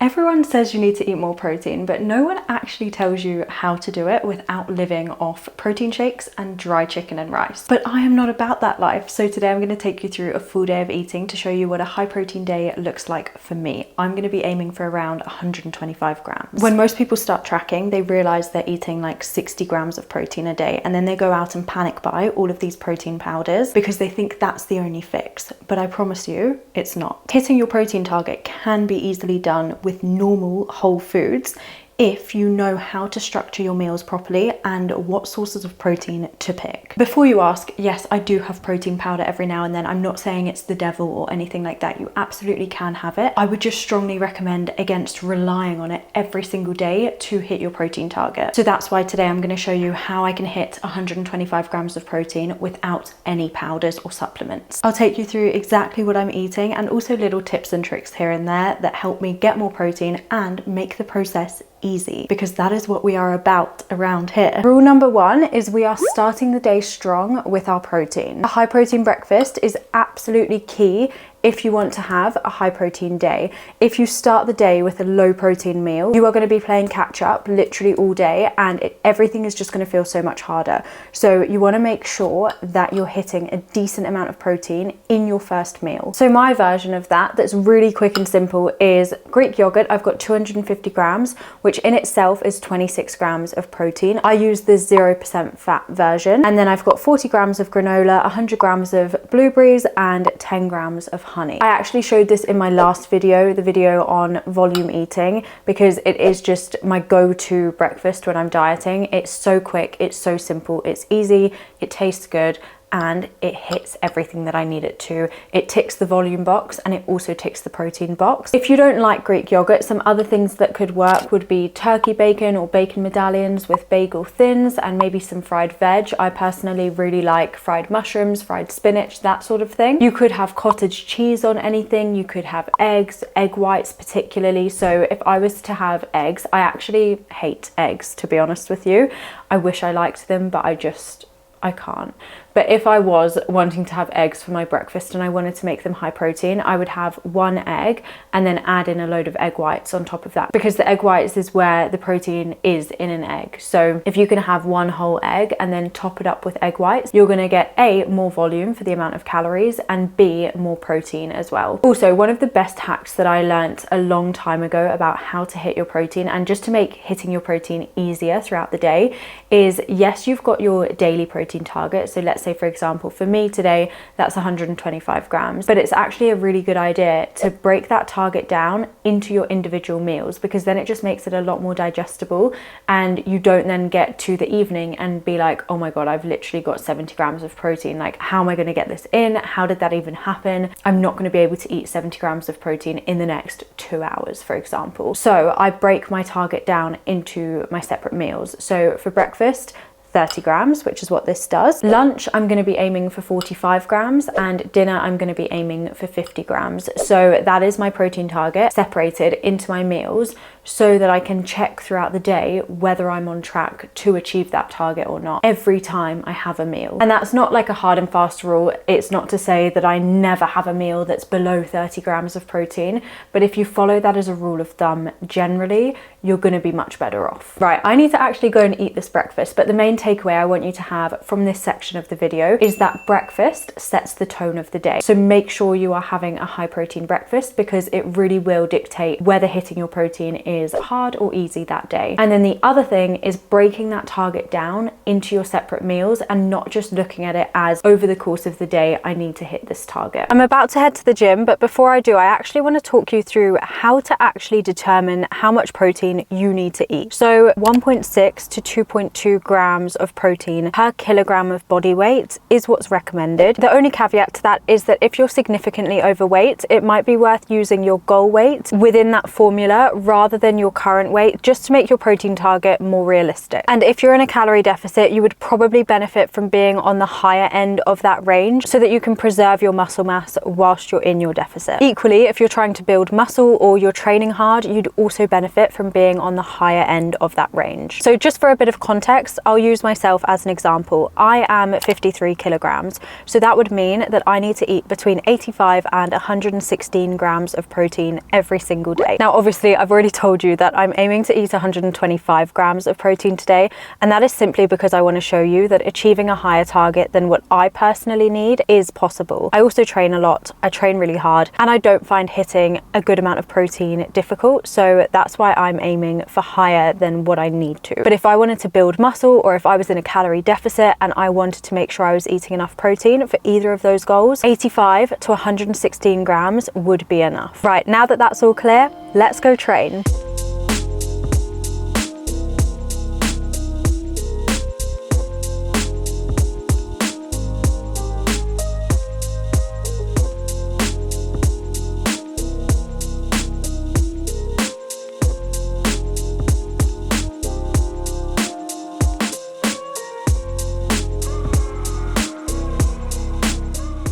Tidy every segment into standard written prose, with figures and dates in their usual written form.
Everyone says you need to eat more protein, but no one actually tells you how to do it without living off protein shakes and dry chicken and rice. But I am not about that life. So today I'm going to take you through a full day of eating to show you what a high protein day looks like for me. I'm going to be aiming for around 125 grams. When most people start tracking, they realize they're eating like 60 grams of protein a day, and then they go out and panic buy all of these protein powders because they think that's the only fix. But I promise you, it's not. Hitting your protein target can be easily done with normal whole foods if you know how to structure your meals properly and what sources of protein to pick. Before you ask, yes, I do have protein powder every now and then. I'm not saying it's the devil or anything like that. You absolutely can have it. I would just strongly recommend against relying on it every single day to hit your protein target. So that's why today I'm going to show you how I can hit 125 grams of protein without any powders or supplements. I'll take you through exactly what I'm eating and also little tips and tricks here and there that help me get more protein and make the process easy, because that is what we are about around here. Rule number one is we are starting the day strong with our protein. A high protein breakfast is absolutely key if you want to have a high protein day. If you start the day with a low protein meal, you are going to be playing catch up literally all day, and everything is just going to feel so much harder. So you want to make sure that you're hitting a decent amount of protein in your first meal. So my version of that's really quick and simple is Greek yogurt. I've got 250 grams, which in itself is 26 grams of protein. I use the 0% fat version. And then I've got 40 grams of granola, 100 grams of blueberries, and 10 grams of honey. I actually showed this in my last video, the video on volume eating, because it is just my go-to breakfast when I'm dieting. It's so quick, it's so simple, it's easy, it tastes good, and it hits everything that I need it to. It ticks the volume box and it also ticks the protein box. If you don't like Greek yogurt, some other things that could work would be turkey bacon or bacon medallions with bagel thins and maybe some fried veg. I personally really like fried mushrooms, fried spinach, that sort of thing. You could have cottage cheese on anything. You could have eggs, egg whites particularly. So if I was to have eggs, I actually hate eggs, to be honest with you. I wish I liked them, but I can't. But if I was wanting to have eggs for my breakfast and I wanted to make them high protein, I would have one egg and then add in a load of egg whites on top of that, because the egg whites is where the protein is in an egg. So if you can have one whole egg and then top it up with egg whites, you're going to get A, more volume for the amount of calories, and B, more protein as well. Also, one of the best hacks that I learnt a long time ago about how to hit your protein and just to make hitting your protein easier throughout the day is, yes, you've got your daily protein target. So let's say, for example, for me today, that's 125 grams, but it's actually a really good idea to break that target down into your individual meals, because then it just makes it a lot more digestible, and you don't then get to the evening and be like, oh my God, I've literally got 70 grams of protein. Like, how am I going to get this in? How did that even happen? I'm not going to be able to eat 70 grams of protein in the next 2 hours, for example. So I break my target down into my separate meals. So for breakfast, 30 grams, which is what this does. Lunch, I'm going to be aiming for 45 grams, and dinner, I'm going to be aiming for 50 grams. So that is my protein target separated into my meals, so that I can check throughout the day whether I'm on track to achieve that target or not every time I have a meal. And that's not like a hard and fast rule. It's not to say that I never have a meal that's below 30 grams of protein, but if you follow that as a rule of thumb, generally, you're going to be much better off. Right, I need to actually go and eat this breakfast, but the main takeaway I want you to have from this section of the video is that breakfast sets the tone of the day. So make sure you are having a high protein breakfast, because it really will dictate whether hitting your protein is hard or easy that day. And then the other thing is breaking that target down into your separate meals and not just looking at it as, over the course of the day, I need to hit this target. I'm about to head to the gym, but before I do, I actually want to talk you through how to actually determine how much protein you need to eat. So 1.6 to 2.2 grams of protein per kilogram of body weight is what's recommended. The only caveat to that is that if you're significantly overweight, it might be worth using your goal weight within that formula rather than than your current weight, just to make your protein target more realistic. And if you're in a calorie deficit, you would probably benefit from being on the higher end of that range so that you can preserve your muscle mass whilst you're in your deficit. Equally, if you're trying to build muscle or you're training hard, you'd also benefit from being on the higher end of that range. So just for a bit of context, I'll use myself as an example. I am 53 kilograms, so that would mean that I need to eat between 85 and 116 grams of protein every single day. Now, obviously, I've already told you that I'm aiming to eat 125 grams of protein today, and that is simply because I want to show you that achieving a higher target than what I personally need is possible. I also train a lot, I train really hard, and I don't find hitting a good amount of protein difficult, so that's why I'm aiming for higher than what I need to. But if I wanted to build muscle, or if I was in a calorie deficit and I wanted to make sure I was eating enough protein for either of those goals, 85 to 116 grams would be enough. Right, now that that's all clear, let's go train.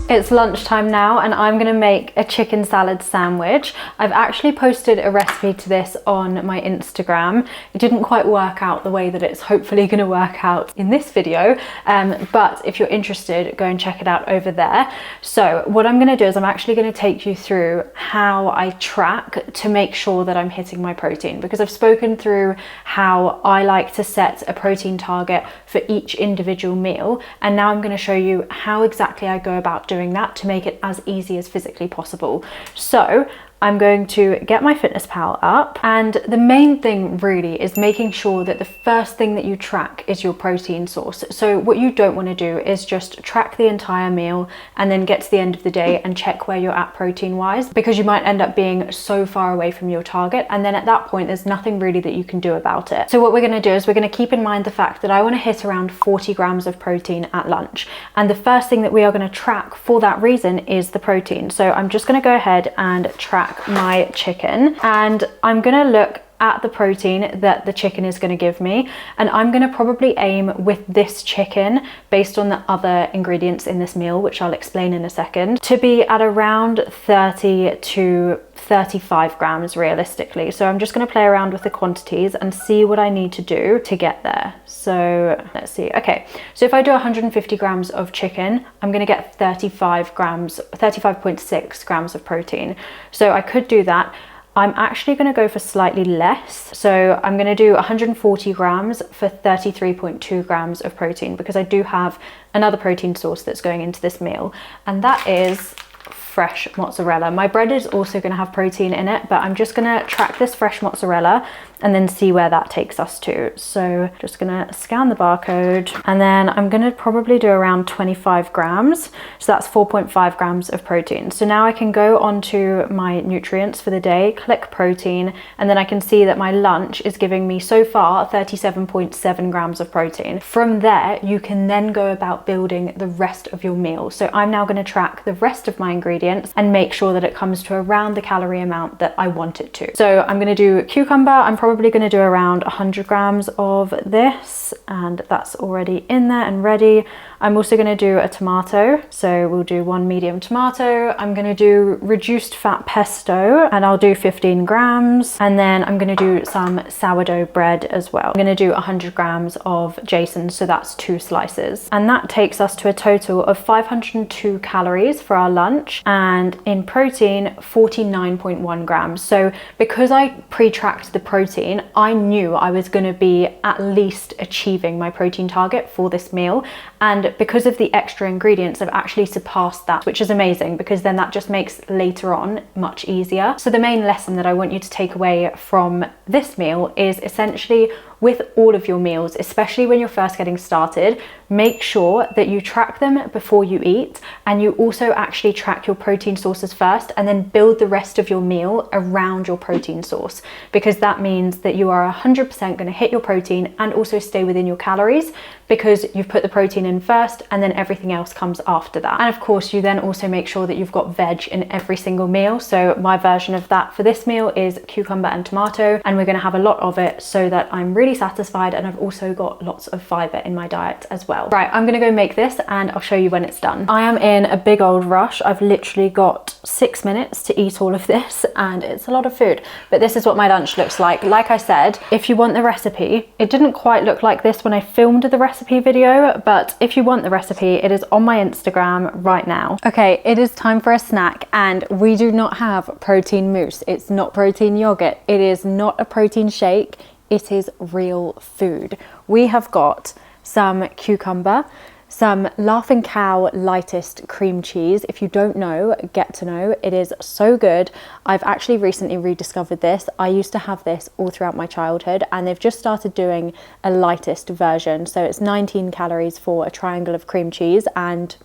It's lunchtime now and I'm gonna make a chicken salad sandwich. I've actually posted a recipe to this on my Instagram. It didn't quite work out the way that it's hopefully gonna work out in this video, but if you're interested, go and check it out over there. So what I'm gonna do is I'm actually gonna take you through how I track to make sure that I'm hitting my protein, because I've spoken through how I like to set a protein target for each individual meal, and now I'm gonna show you how exactly I go about doing that to make it as easy as physically possible. So I'm going to get my FitnessPal up, and the main thing really is making sure that the first thing that you track is your protein source. So what you don't want to do is just track the entire meal and then get to the end of the day and check where you're at protein wise, because you might end up being so far away from your target, and then at that point there's nothing really that you can do about it. So what we're going to do is we're going to keep in mind the fact that I want to hit around 40 grams of protein at lunch, and the first thing that we are going to track for that reason is the protein. So I'm just going to go ahead and track my chicken, and I'm gonna look at the protein that the chicken is going to give me, and I'm going to probably aim with this chicken, based on the other ingredients in this meal, which I'll explain in a second, to be at around 30 to 35 grams realistically. So I'm just going to play around with the quantities and see what I need to do to get there. So let's see. Okay, so if I do 150 grams of chicken, I'm going to get 35.6 grams of protein. So I could do that. I'm actually going to go for slightly less. So I'm going to do 140 grams for 33.2 grams of protein, because I do have another protein source that's going into this meal, and that is fresh mozzarella. My bread is also going to have protein in it, but I'm just going to track this fresh mozzarella and then see where that takes us to. So just going to scan the barcode, and then I'm going to probably do around 25 grams. So that's 4.5 grams of protein. So now I can go onto my nutrients for the day, click protein, and then I can see that my lunch is giving me so far 37.7 grams of protein. From there, you can then go about building the rest of your meal. So I'm now going to track the rest of my ingredients and make sure that it comes to around the calorie amount that I want it to. So I'm going to do cucumber. I'm probably going to do around 100 grams of this, and that's already in there and ready. I'm also going to do a tomato, so we'll do one medium tomato. I'm going to do reduced fat pesto, and I'll do 15 grams, and then I'm going to do some sourdough bread as well. I'm going to do 100 grams of Jason, so that's 2 slices, and that takes us to a total of 502 calories for our lunch, and in protein 49.1 grams. So because I pre-tracked the protein, I knew I was going to be at least achieving my protein target for this meal, and because of the extra ingredients, I've actually surpassed that, which is amazing, because then that just makes later on much easier. So the main lesson that I want you to take away from this meal is essentially with all of your meals, especially when you're first getting started, make sure that you track them before you eat, and you also actually track your protein sources first and then build the rest of your meal around your protein source, because that means that you are 100% going to hit your protein and also stay within your calories, because you've put the protein in first and then everything else comes after that. And of course, you then also make sure that you've got veg in every single meal. So my version of that for this meal is cucumber and tomato, and we're going to have a lot of it so that I'm really satisfied, and I've also got lots of fiber in my diet as well. Right, I'm going to go make this and I'll show you when it's done. I am in a big old rush. I've literally got 6 minutes to eat all of this, and it's a lot of food, but this is what my lunch looks like. Like I said, if you want the recipe, it didn't quite look like this when I filmed the recipe video, but if you want the recipe, it is on my Instagram right now. Okay, it is time for a snack, and we do not have protein mousse. It's not protein yogurt. It is not a protein shake. It is real food. We have got some cucumber, some Laughing Cow lightest cream cheese. If you don't know, get to know. It is so good. I've actually recently rediscovered this. I used to have this all throughout my childhood, and they've just started doing a lightest version. So it's 19 calories for a triangle of cream cheese, and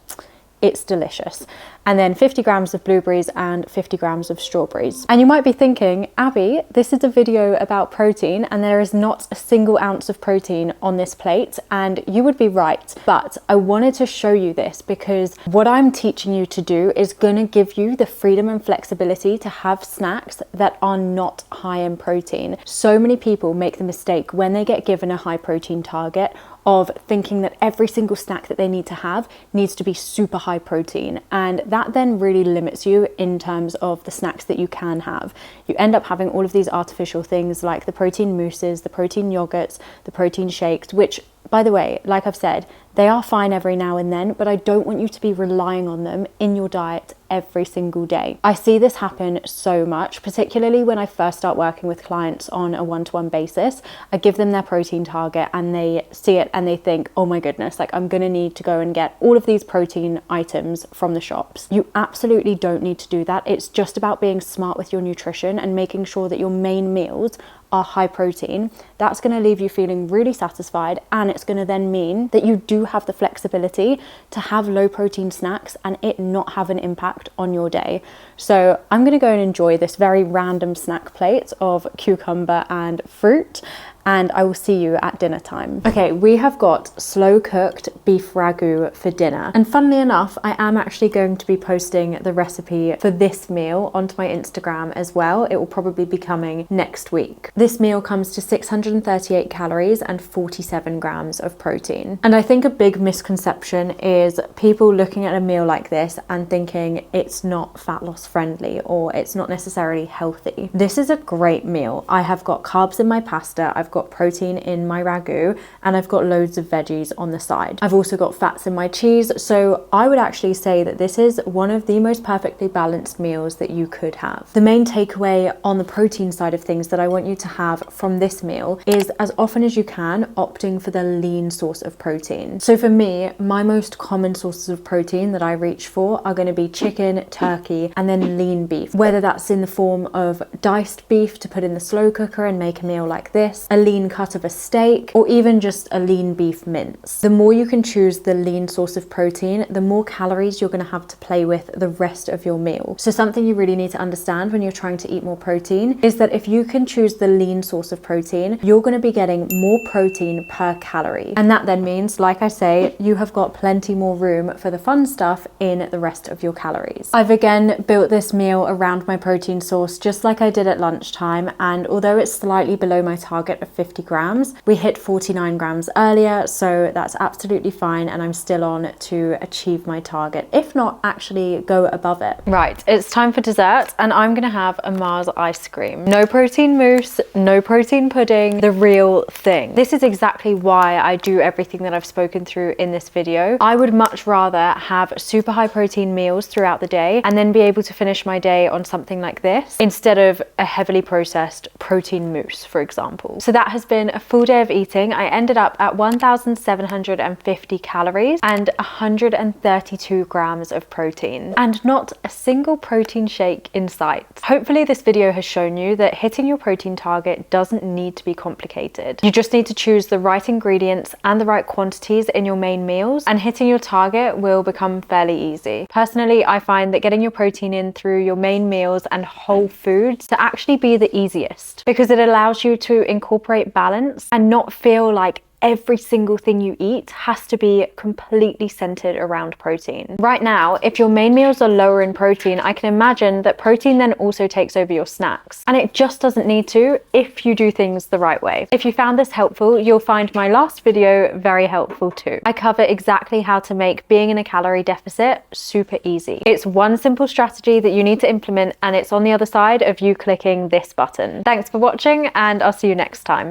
it's delicious. And then 50 grams of blueberries and 50 grams of strawberries. And you might be thinking, Abby, this is a video about protein and there is not a single ounce of protein on this plate. And you would be right, but I wanted to show you this because what I'm teaching you to do is gonna give you the freedom and flexibility to have snacks that are not high in protein. So many people make the mistake when they get given a high protein target of thinking that every single snack that they need to have needs to be super high protein, and that then really limits you in terms of the snacks that you can have. You end up having all of these artificial things like the protein mousses, the protein yogurts, the protein shakes, which, by the way, like I've said, they are fine every now and then, but I don't want you to be relying on them in your diet every single day. I see this happen so much, particularly when I first start working with clients on a one-to-one basis. I give them their protein target and they see it and they think, oh my goodness, like I'm gonna need to go and get all of these protein items from the shops. You absolutely don't need to do that. It's just about being smart with your nutrition and making sure that your main meals are high protein. That's going to leave you feeling really satisfied, and it's going to then mean that you do have the flexibility to have low protein snacks and it not have an impact on your day. So I'm going to go and enjoy this very random snack plate of cucumber and fruit, and I will see you at dinner time. Okay, we have got slow cooked beef ragu for dinner. And funnily enough, I am actually going to be posting the recipe for this meal onto my Instagram as well. It will probably be coming next week. This meal comes to 638 calories and 47 grams of protein. And I think a big misconception is people looking at a meal like this and thinking it's not fat loss friendly or it's not necessarily healthy. This is a great meal. I have got carbs in my pasta, I've got protein in my ragu, and I've got loads of veggies on the side. I've also got fats in my cheese, so I would actually say that this is one of the most perfectly balanced meals that you could have. The main takeaway on the protein side of things that I want you to have from this meal is, as often as you can, opting for the lean source of protein. So for me, my most common sources of protein that I reach for are going to be chicken, turkey, and then lean beef, whether that's in the form of diced beef to put in the slow cooker and make a meal like this, a lean cut of a steak, or even just a lean beef mince. The more you can choose the lean source of protein, the more calories you're going to have to play with the rest of your meal. So something you really need to understand when you're trying to eat more protein is that if you can choose the lean source of protein, you're going to be getting more protein per calorie. And that then means, like I say, you have got plenty more room for the fun stuff in the rest of your calories. I've again built this meal around my protein source just like I did at lunchtime, and although it's slightly below my target of 50 grams, we hit 49 grams earlier, so that's absolutely fine, and I'm still on to achieve my target, if not actually go above it. Right, it's time for dessert, and I'm gonna have a Mars ice cream. No protein mousse, no protein pudding, the real thing. This is exactly why I do everything that I've spoken through in this video. I would much rather have super high protein meals throughout the day and then be able to finish my day on something like this instead of a heavily processed protein mousse, for example. So that has been a full day of eating. I ended up at 1,750 calories and 132 grams of protein, and not a single protein shake in sight. Hopefully this video has shown you that hitting your protein target doesn't need to be complicated. You just need to choose the right ingredients and the right quantities in your main meals, and hitting your target will become fairly easy. Personally, I find that getting your protein in through your main meals and whole foods to actually be the easiest, because it allows you to incorporate balance and not feel like every single thing you eat has to be completely centered around protein. Right now, if your main meals are lower in protein, I can imagine that protein then also takes over your snacks, and it just doesn't need to if you do things the right way. If you found this helpful, you'll find my last video very helpful too. I cover exactly how to make being in a calorie deficit super easy. It's one simple strategy that you need to implement, and it's on the other side of you clicking this button. Thanks for watching, and I'll see you next time.